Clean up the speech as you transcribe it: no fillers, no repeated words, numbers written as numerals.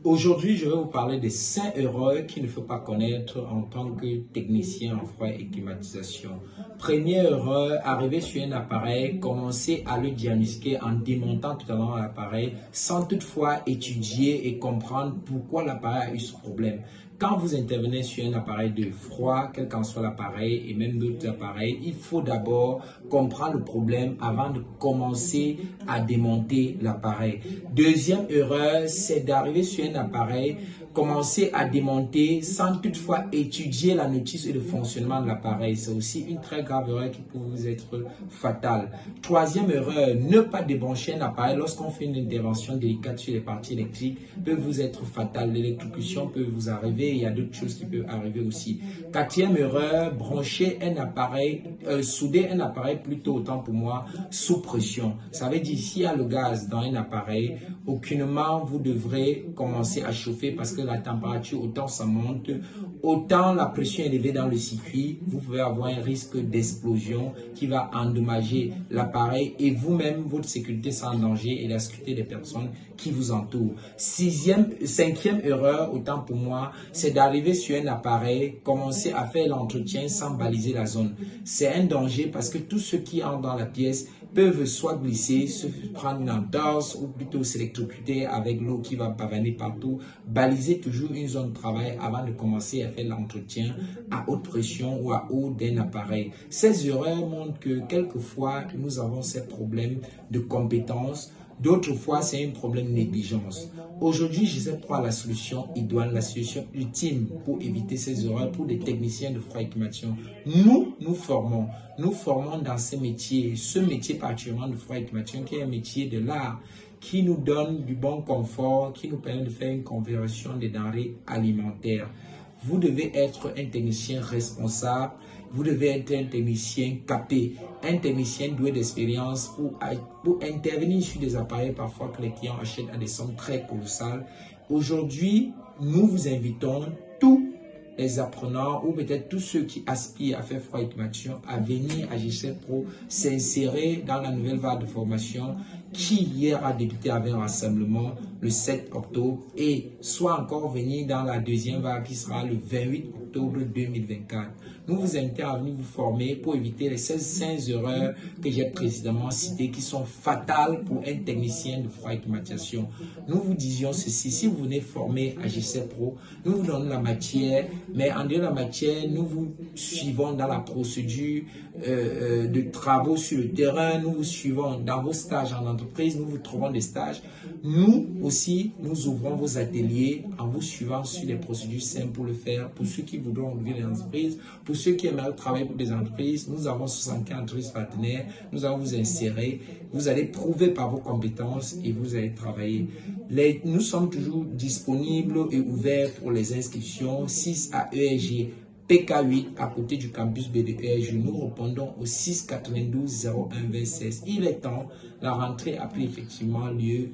Aujourd'hui, je vais vous parler des 5 erreurs qu'il ne faut pas connaître en tant que technicien en froid et climatisation. Première erreur, arriver sur un appareil, commencer à le diagnostiquer en démontant totalement l'appareil sans toutefois étudier et comprendre pourquoi l'appareil a eu ce problème. Quand vous intervenez sur un appareil de froid, quel qu'en soit l'appareil et même d'autres appareils, il faut d'abord comprendre le problème avant de commencer à démonter l'appareil. Deuxième erreur, c'est d'arriver sur un appareil, commencer à démonter sans toutefois étudier la notice et le fonctionnement de l'appareil. C'est aussi une très grave erreur qui peut vous être fatale. Troisième erreur, ne pas débrancher un appareil lorsqu'on fait une intervention délicate sur les parties électriques peut vous être fatale. L'électrocution peut vous arriver, il y a d'autres choses qui peuvent arriver aussi. Quatrième erreur, brancher un appareil, souder un appareil plutôt autant pour moi sous pression. Ça veut dire s'il y a le gaz dans un appareil, aucunement vous devrez commencer à chauffer parce que la température, autant ça monte, autant la pression est élevée dans le circuit, vous pouvez avoir un risque d'explosion qui va endommager l'appareil et vous-même, votre sécurité sera en danger et la sécurité des personnes qui vous entourent. Cinquième erreur, autant pour moi, c'est d'arriver sur un appareil, commencer à faire l'entretien sans baliser la zone. C'est un danger parce que tous ceux qui entrent dans la pièce peuvent soit glisser, se prendre une entorse ou plutôt s'électrocuter avec l'eau qui va pavaner partout. Baliser toujours une zone de travail avant de commencer à faire l'entretien à haute pression ou à eau d'un appareil. Ces erreurs montrent que quelquefois nous avons ces problèmes de compétences. D'autres fois, c'est un problème de négligence. Aujourd'hui, je sais pas la solution idoine, la solution ultime pour éviter ces erreurs pour les techniciens de froid et climatisation. Nous formons dans ces métiers, ce métier particulièrement de froid et climatisation qui est un métier de l'art, qui nous donne du bon confort, qui nous permet de faire une conversion des denrées alimentaires. Vous devez être un technicien responsable, vous devez être un technicien capé, un technicien doué d'expérience pour intervenir sur des appareils parfois que les clients achètent à des sommes très colossales. Aujourd'hui, nous vous invitons tous les apprenants ou peut-être tous ceux qui aspirent à faire froid et climatisation à venir à GC Pro s'insérer dans la nouvelle vague de formation qui hier a débuté avec un rassemblement le 7 octobre et soit encore venir dans la deuxième vague qui sera le 28 octobre 2024. Nous vous invitons à venir vous former pour éviter les 16 erreurs que j'ai précédemment citées qui sont fatales pour un technicien de froid et climatisation. Nous vous disions ceci, si vous venez former à GC Pro, nous vous donnons la matière, mais en dehors de la matière, nous vous suivons dans la procédure de travaux sur le terrain, nous vous suivons dans vos stages en entreprise, nous vous trouvons des stages. Nous aussi, nous ouvrons vos ateliers en vous suivant sur les procédures simples pour le faire. Pour ceux qui voudront ouvrir des entreprises, pour ceux qui aimeraient travailler pour des entreprises, nous avons 75 entreprises partenaires, nous allons vous insérer, vous allez prouver par vos compétences et vous allez travailler. Nous sommes toujours disponibles et ouverts pour les inscriptions 6 à ESG. PK8 à côté du campus BDESG, nous répondons au 6 92 01 26. Il est temps, la rentrée a pris effectivement lieu.